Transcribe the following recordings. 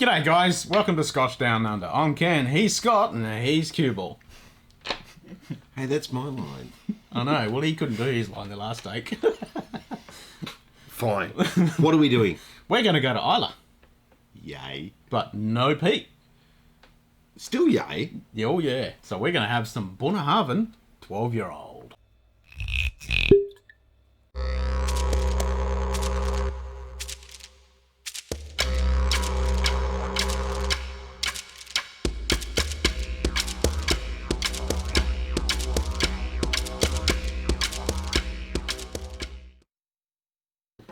G'day guys, welcome to Scotch Down Under. I'm Ken, he's Scott, and he's Cubal. Hey, that's my line. I know, well he couldn't do his line the last take. Fine. What are we doing? We're going to go to Islay, Yay. but no peat. Still yay. Yeah, oh yeah. So we're going to have some Bunnahabhain 12-year-old.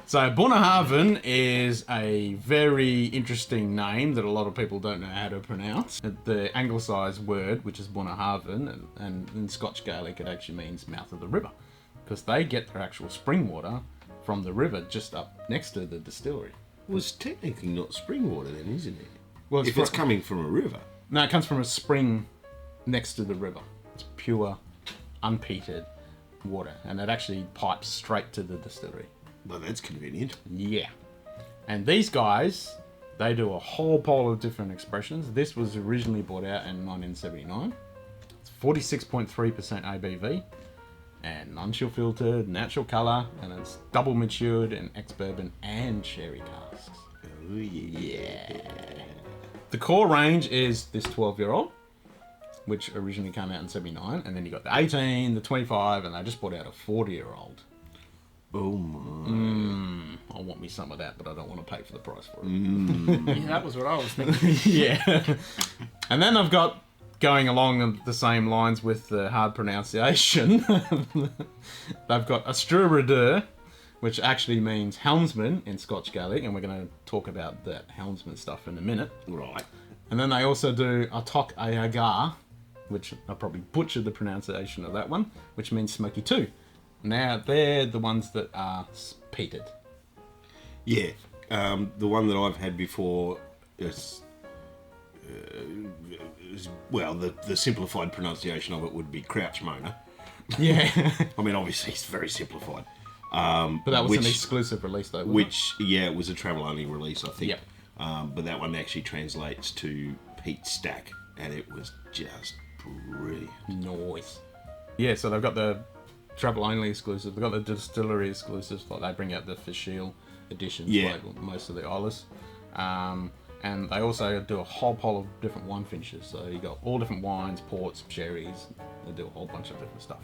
So Bunnahabhain is a very interesting name that a lot of people don't know how to pronounce. The anglicised word, which is Bunnahabhain, and in Scotch Gaelic it actually means mouth of the river, because they get their actual spring water from the river just up next to the distillery. Well, it's technically not spring water then, isn't it? Well, if it's coming from a river. No, it comes from a spring next to the river. It's pure, unpeated water, and it actually pipes straight to the distillery. Well, that's convenient. Yeah. And these guys, they do a whole pile of different expressions. This was originally brought out in 1979. It's 46.3% ABV, and non-chill filtered, natural colour, and it's double matured in ex-bourbon and sherry casks. Oh, yeah. The core range is this 12-year-old, which originally came out in 79, and then you got the 18, the 25, and they just brought out a 40-year-old. Oh my. I want me some of that, but I don't want to pay for the price for it. Yeah, that was what I was thinking. Yeah. And then I've got, going along the same lines with the hard pronunciation, they've got a Struradeur, which actually means helmsman in Scotch Gaelic, and we're going to talk about that helmsman stuff in a minute. Right. And then they also do a Tok Ayagar, which I probably butchered the pronunciation of that one, which means smoky too. Now, they're the ones that are peated. Yeah. The one that I've had before is well, the simplified pronunciation of it would be Crouch Mona. Yeah. I mean, obviously, it's very simplified. But that was an exclusive release, though, wasn't it? Yeah, it was a travel-only release, I think. Yep. But that one actually translates to peat stack, and it was just brilliant. Nice. Yeah, so they've got the travel-only exclusive. They've got the distillery exclusives, like they bring out the Fisheel editions, like most of the Islas. And they also do a whole pile of different wine finishes. So you got all different wines, ports, sherries. They do a whole bunch of different stuff.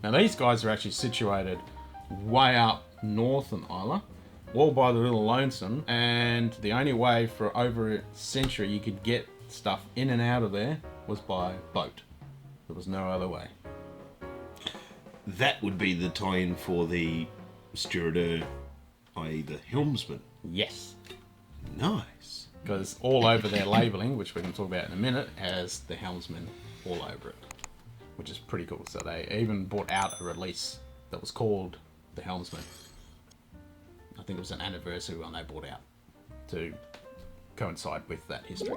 Now these guys are actually situated way up north in Islay, all by the Little Lonesome, and the only way for over a century you could get stuff in and out of there was by boat. There was no other way. That would be the tie-in for the Struradeur, i.e. the helmsman. Yes. Nice. Because all over their labelling, which we can talk about in a minute, has the helmsman all over it, which is pretty cool. So they even brought out a release that was called the helmsman. I think it was an anniversary one they brought out to coincide with that history.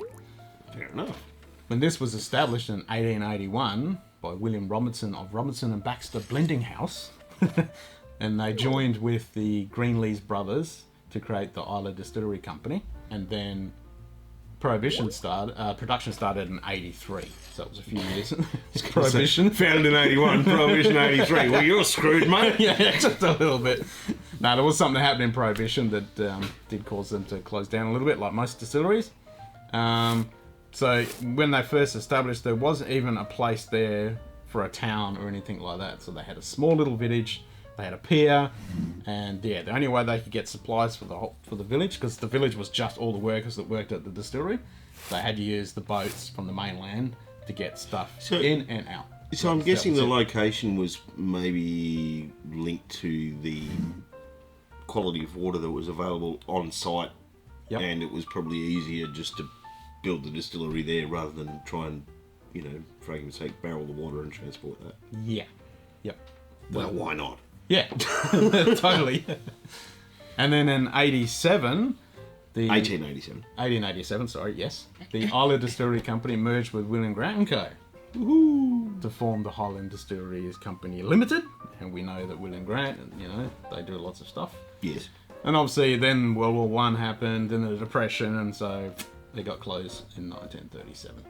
Fair enough. When this was established in 1881 by William Robinson of Robinson and Baxter Blending House, and they joined with the Greenlees brothers to create the Islay Distillery Company, and then production started in 83, so it was a few years. Prohibition. Founded in 81, Prohibition 83. Well, you're screwed, mate. Yeah, just a little bit. No, there was something that happened in Prohibition that did cause them to close down a little bit, like most distilleries. So when they first established, there wasn't even a place there for a town or anything like that. So they had a small little village, they had a pier, and yeah, the only way they could get supplies for the village, because the village was just all the workers that worked at the distillery, they had to use the boats from the mainland to get stuff in and out. So I'm guessing the location was maybe linked to the quality of water that was available on site, and it was probably easier just to build the distillery there rather than try and, for argument's sake, barrel the water and transport that. Yeah. Yep. Well, why not? Yeah, totally. And then in 87, 1887, sorry, yes. The Islay Distillery Company merged with William Grant & Co. to form the Highland Distilleries Company Limited. And we know that William Grant, they do lots of stuff. Yes. And obviously then World War One happened, and the Depression, and so they got closed in 1937.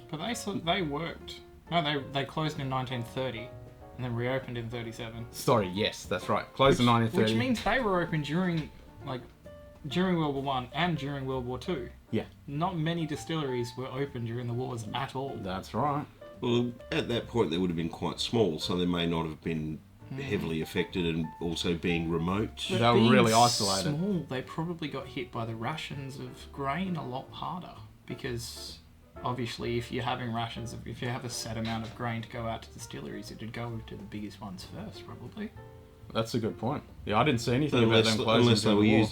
But they worked. No, they closed in 1930 and then reopened in 37. Sorry, yes, that's right. Closed in 1930. Which means they were open during World War One and during World War Two. Yeah. Not many distilleries were open during the wars at all. That's right. Well, at that point they would have been quite small, so they may not have been heavily affected, and also being remote. But they were being really isolated. Small, they probably got hit by the rations of grain a lot harder, because obviously if you're having rations, if you have a set amount of grain to go out to distilleries, it'd go to the biggest ones first, probably. That's a good point. Yeah, I didn't see anything about them closing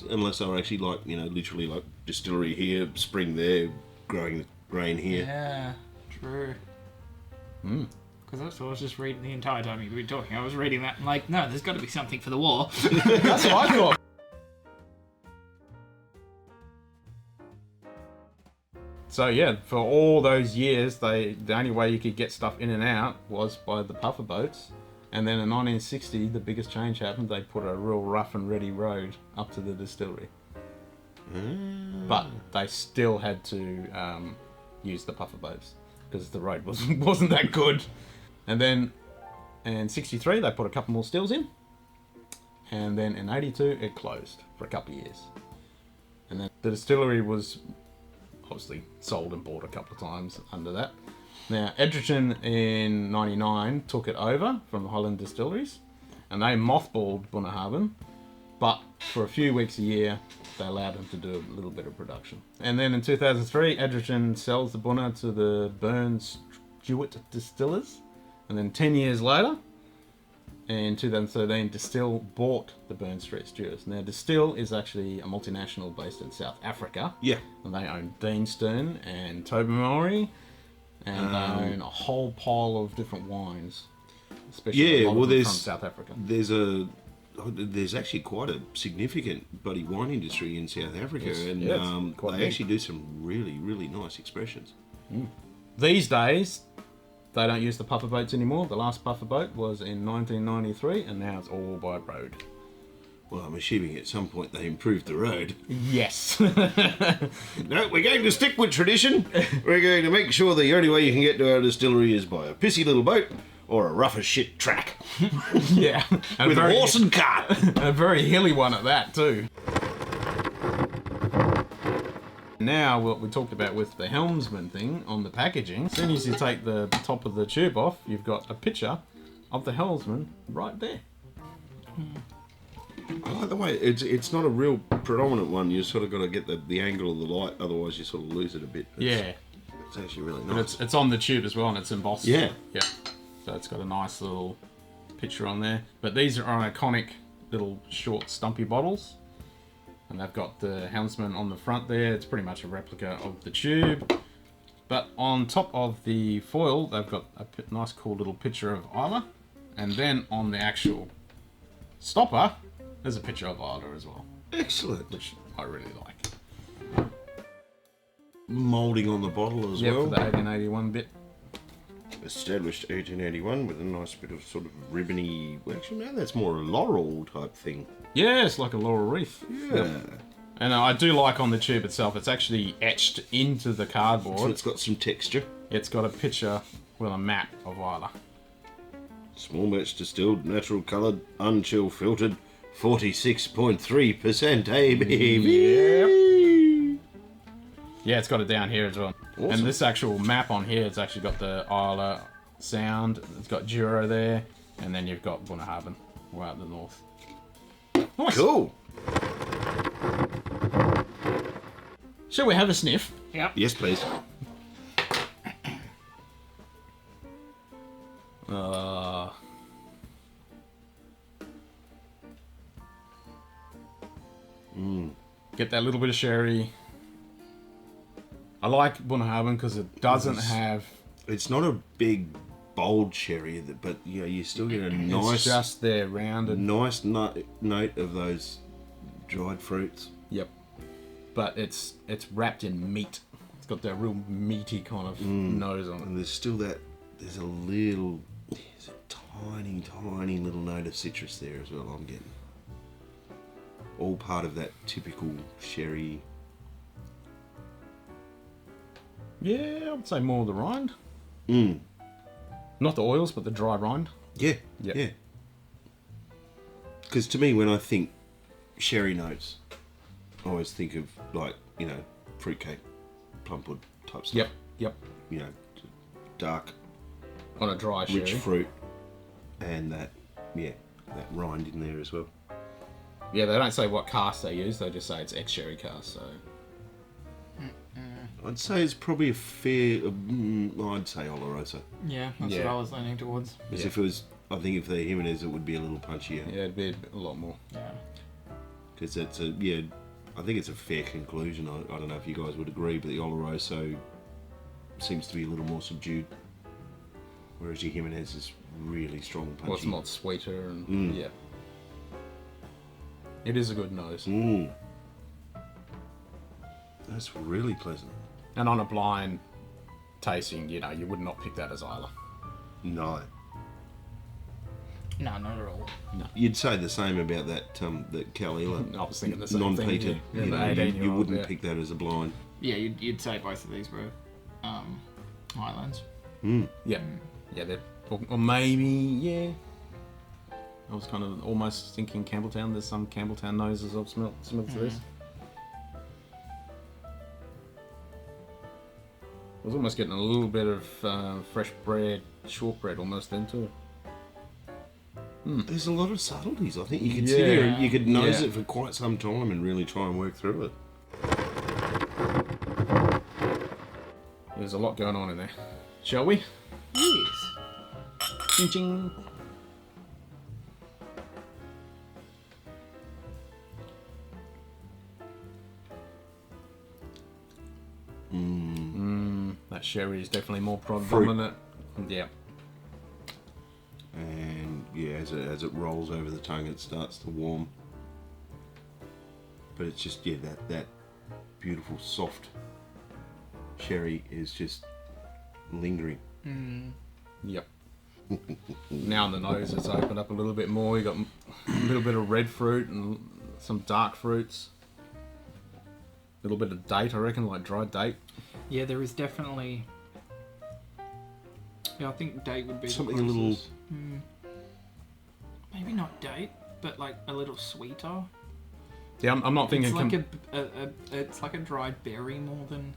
unless they were actually literally like distillery here, spring there, growing grain here. Yeah, true. Because that's what I was just reading the entire time you were talking. I was reading that and like, no, there's got to be something for the war. That's what I thought. So yeah, for all those years, the only way you could get stuff in and out was by the puffer boats. And then in 1960, the biggest change happened. They put a real rough and ready road up to the distillery. But they still had to use the puffer boats because the road wasn't that good. And then in 63, they put a couple more stills in. And then in 82, it closed for a couple of years. And then the distillery was obviously sold and bought a couple of times under that. Now, Edgerton in 99 took it over from the Holland Distilleries, and they mothballed Bunnahabhain, but for a few weeks a year, they allowed them to do a little bit of production. And then in 2003, Edgerton sells the Bunna to the Burns Stewart Distillers, and then 10 years later, in 2013, Distill bought the Burns Street Stewards. Now, Distill is actually a multinational based in South Africa. Yeah. And they own Deanston and Tobermory, and they own a whole pile of different wines. Especially from South Africa. There's actually quite a significant bloody wine industry in South Africa, and they actually do some really, really nice expressions. These days, they don't use the puffer boats anymore. The last puffer boat was in 1993, and now it's all by road. Well, I'm assuming at some point they improved the road. Yes. No, we're going to stick with tradition. We're going to make sure the only way you can get to our distillery is by a pissy little boat or a rough as shit track. Yeah. With a horse and cart. A very hilly one at that, too. Now, what we talked about with the helmsman thing on the packaging, as soon as you take the top of the tube off, you've got a picture of the helmsman right there. I like the way it's not a real predominant one. You sort of got to get the angle of the light, otherwise you sort of lose it a bit. It's actually really nice. And it's on the tube as well, and it's embossed. Yeah. So it's got a nice little picture on there. But these are iconic little short stumpy bottles. And they've got the helmsman on the front there. It's pretty much a replica of the tube. But on top of the foil, they've got a nice cool little picture of Islay. And then on the actual stopper, there's a picture of Islay as well. Excellent. Which I really like. Moulding on the bottle as well. Yeah, for the 1881 bit. Established 1881 with a nice bit of sort of ribbony... Well, actually, no, that's more a laurel type thing. Yeah, it's like a laurel wreath. Yeah. Yep. And I do like on the tube itself, it's actually etched into the cardboard. So it's got some texture. It's got a picture with a map of Islay. Small batch distilled, natural coloured, unchill filtered, 46.3% ABV. Yep. Yeah, it's got it down here as well. Awesome. And this actual map on here, it's actually got the Islay sound. It's got Jura there, and then you've got Bunnahabhain way out the north. Nice. Cool. Shall we have a sniff? Yep. Yes, please. Get that little bit of sherry. I like Bunnahabhain because it doesn't have... It's not a big, bold sherry, but you still get a nice... It's just there, rounded. Nice note of those dried fruits. Yep. But it's wrapped in meat. It's got that real meaty kind of nose on it. And there's still there's a tiny, tiny little note of citrus there as well, I'm getting. all part of that typical sherry. Yeah, I'd say more of the rind. Mm. Not the oils, but the dry rind. Yeah, Yep. yeah. Because to me, when I think sherry notes, I always think of like, you know, fruitcake, plumwood type stuff. Yep. You know, dark, On a dry sherry. rich fruit, and that rind in there as well. Yeah, they don't say what cask they use. They just say it's ex-sherry cask. So I'd say it's probably a fair. I'd say Oloroso. Yeah, that's what Yeah. I was leaning towards. Because Yeah. if it was, I think if they're Jimenez, it would be a little punchier. yeah, it'd be a lot more. Yeah. Because it's I think it's a fair conclusion. I don't know if you guys would agree, but the Oloroso seems to be a little more subdued, whereas your Jimenez is really strong and punchy. Well, it's a lot sweeter and yeah. It is a good nose. Mm. That's really pleasant. And on a blind tasting, you know, you would not pick that as Islay. No. No, not at all. You'd say the same about that Kalila. I was thinking the same non-peated. thing. Yeah, You the know, you 18-year-old, wouldn't yeah. pick that as a blind. Yeah, you'd say both of these were Highlands. Yeah. Yeah, they're... Or maybe, yeah. I was kind of almost thinking Campbelltown. There's some Campbelltown noses I've smelled similar to this. I was almost getting a little bit of fresh bread, shortbread almost into it. There's a lot of subtleties. I think you could Yeah. sit here and you could nose Yeah. it for quite some time and really try and work through it. There's a lot going on in there. Shall we? Yes. Ching ching. That sherry is definitely more predominant. Yeah. And yeah, as it rolls over the tongue, it starts to warm. But it's just that beautiful soft sherry is just lingering. Yep. Now in the nose, it's opened up a little bit more. You got a little bit of red fruit and some dark fruits. A little bit of date, I reckon, like dried date. Yeah, there is definitely. Yeah, I think date would be Something the a little. closest. Maybe not date, but like a little sweeter. Yeah, I'm not thinking. It's like it's like a dried berry more than.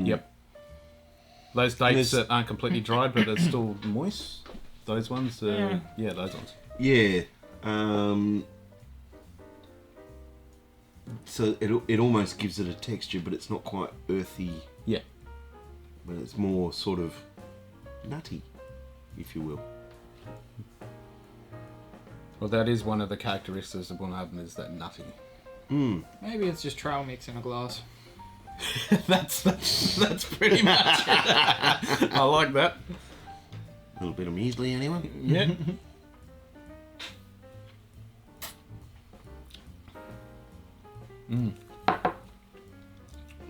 Yep. Those dates There's- that aren't completely dried, but they're still moist. Those ones. Yeah, those ones. Yeah. So it almost gives it a texture, but it's not quite earthy. Yeah. But it's more sort of nutty, if you will. Well, that is one of the characteristics of Bunnahabhain, is that nutty. Maybe it's just trail mix in a glass. that's pretty much it. I like that. A little bit of measly, anyone? Yeah.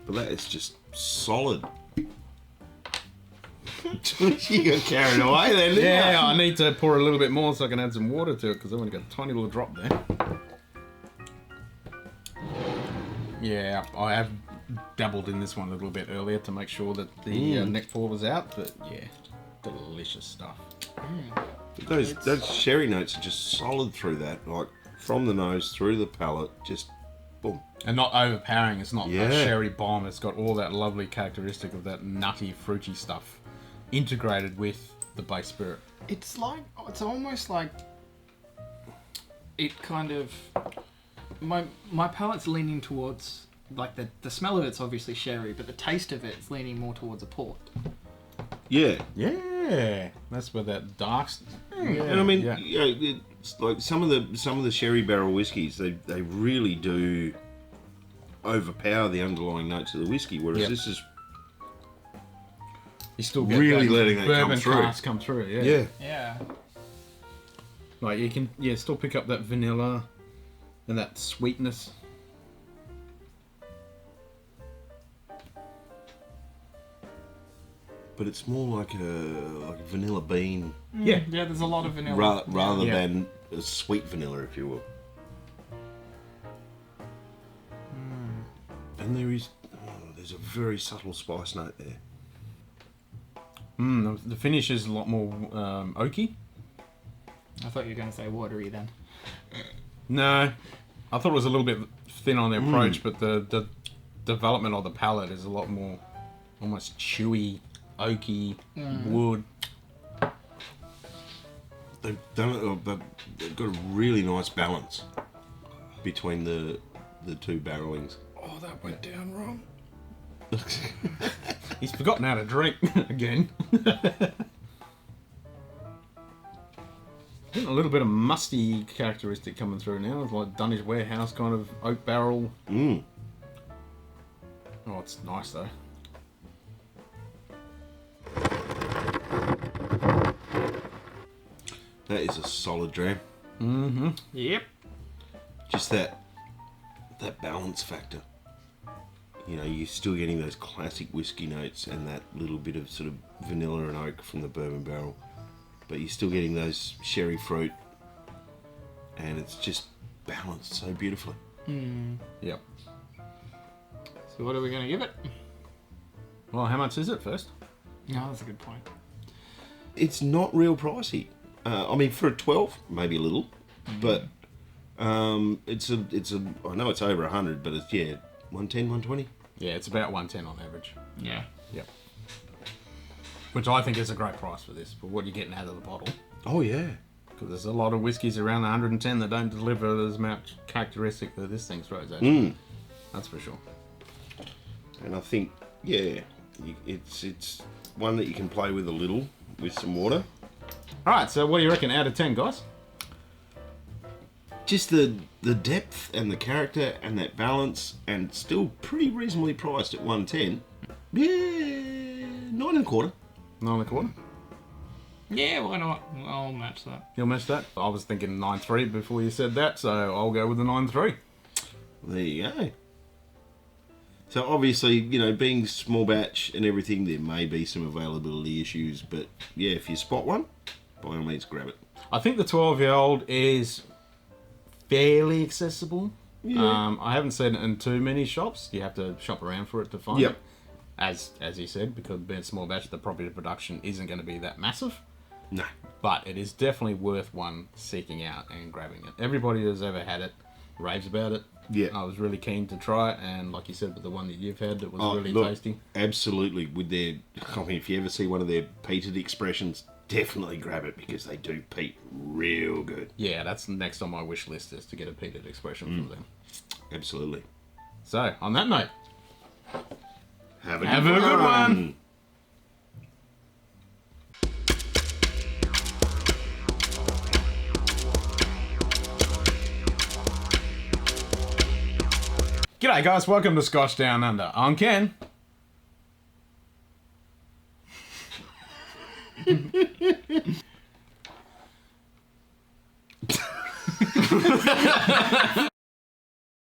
But that is just solid. You got carried away then, didn't Yeah, you? I need to pour a little bit more so I can add some water to it because I've only got a tiny little drop there. Yeah, I have dabbled in this one a little bit earlier to make sure that the neck pour was out, but yeah, delicious stuff. Those sherry notes are just solid through that, like from the nose through the palate, just boom. And not overpowering, it's not Yeah. a sherry bomb, it's got all that lovely characteristic of that nutty, fruity stuff integrated with the base spirit. It's almost like it kind of my palate's leaning towards like the smell of it's obviously sherry, but the taste of it's leaning more towards a port. Yeah. Yeah, that's where that dark. And I mean, yeah. you know, it's like some of the sherry barrel whiskies, they really do overpower the underlying notes of the whiskey, whereas Yep. this is You still get really that letting that come bourbon through. cask come through. Yeah. yeah. Yeah. Like you can, still pick up that vanilla and that sweetness. But it's more like a vanilla bean Yeah. Yeah, there's a lot of vanilla. rather Yeah. than a sweet vanilla, if you will. And there's a very subtle spice note there. The finish is a lot more oaky. I thought you were going to say watery then. No, I thought it was a little bit thin on the approach, but the development of the palate is a lot more almost chewy, oaky, wood. They've got a really nice balance between the two barrelings. Oh, that went down wrong. He's forgotten how to drink again. Getting a little bit of musty characteristic coming through now. It's like Dunwich Warehouse kind of oak barrel. Oh, it's nice though. That is a solid dram. Yep. Just that balance factor. You know, you're still getting those classic whiskey notes and that little bit of sort of vanilla and oak from the bourbon barrel. But you're still getting those sherry fruit. And it's just balanced so beautifully. Yep. So what are we going to give it? Well, how much is it first? No, that's a good point. It's not real pricey. I mean, for a 12, maybe a little. But it's a. I know it's over 100, but it's, 110, 120. Yeah, it's about 110 on average. Yeah. Yep. Which I think is a great price for this, for what you're getting out of the bottle. Oh, yeah. Because there's a lot of whiskies around the 110 that don't deliver as much characteristic that this thing throws at you. That's for sure. And I think, it's one that you can play with a little, with some water. Alright, so what do you reckon out of 10, guys? Just the depth and the character and that balance, and still pretty reasonably priced at 110. Yeah, 9.25. 9.25? Yeah, why not? I'll match that. You'll match that? I was thinking 9.3 before you said that, so I'll go with the 9.3. There you go. So obviously, being small batch and everything, there may be some availability issues, but yeah, if you spot one, by all means grab it. I think the 12-year-old is fairly accessible. Yeah. I haven't seen it in too many shops. You have to shop around for it to find it. As you said, because being small batch, the property of production isn't going to be that massive. No. But it is definitely worth one seeking out and grabbing it. Everybody who's ever had it raves about it. Yeah. I was really keen to try it, and like you said, with the one that you've had, it was really tasty. Absolutely. With their, if you ever see one of their peated expressions, definitely grab it because they do peat real good. Yeah, that's next on my wish list, is to get a peated expression from them. Absolutely. So, on that note, have a good one. G'day guys, welcome to Scotch Down Under. I'm Ken.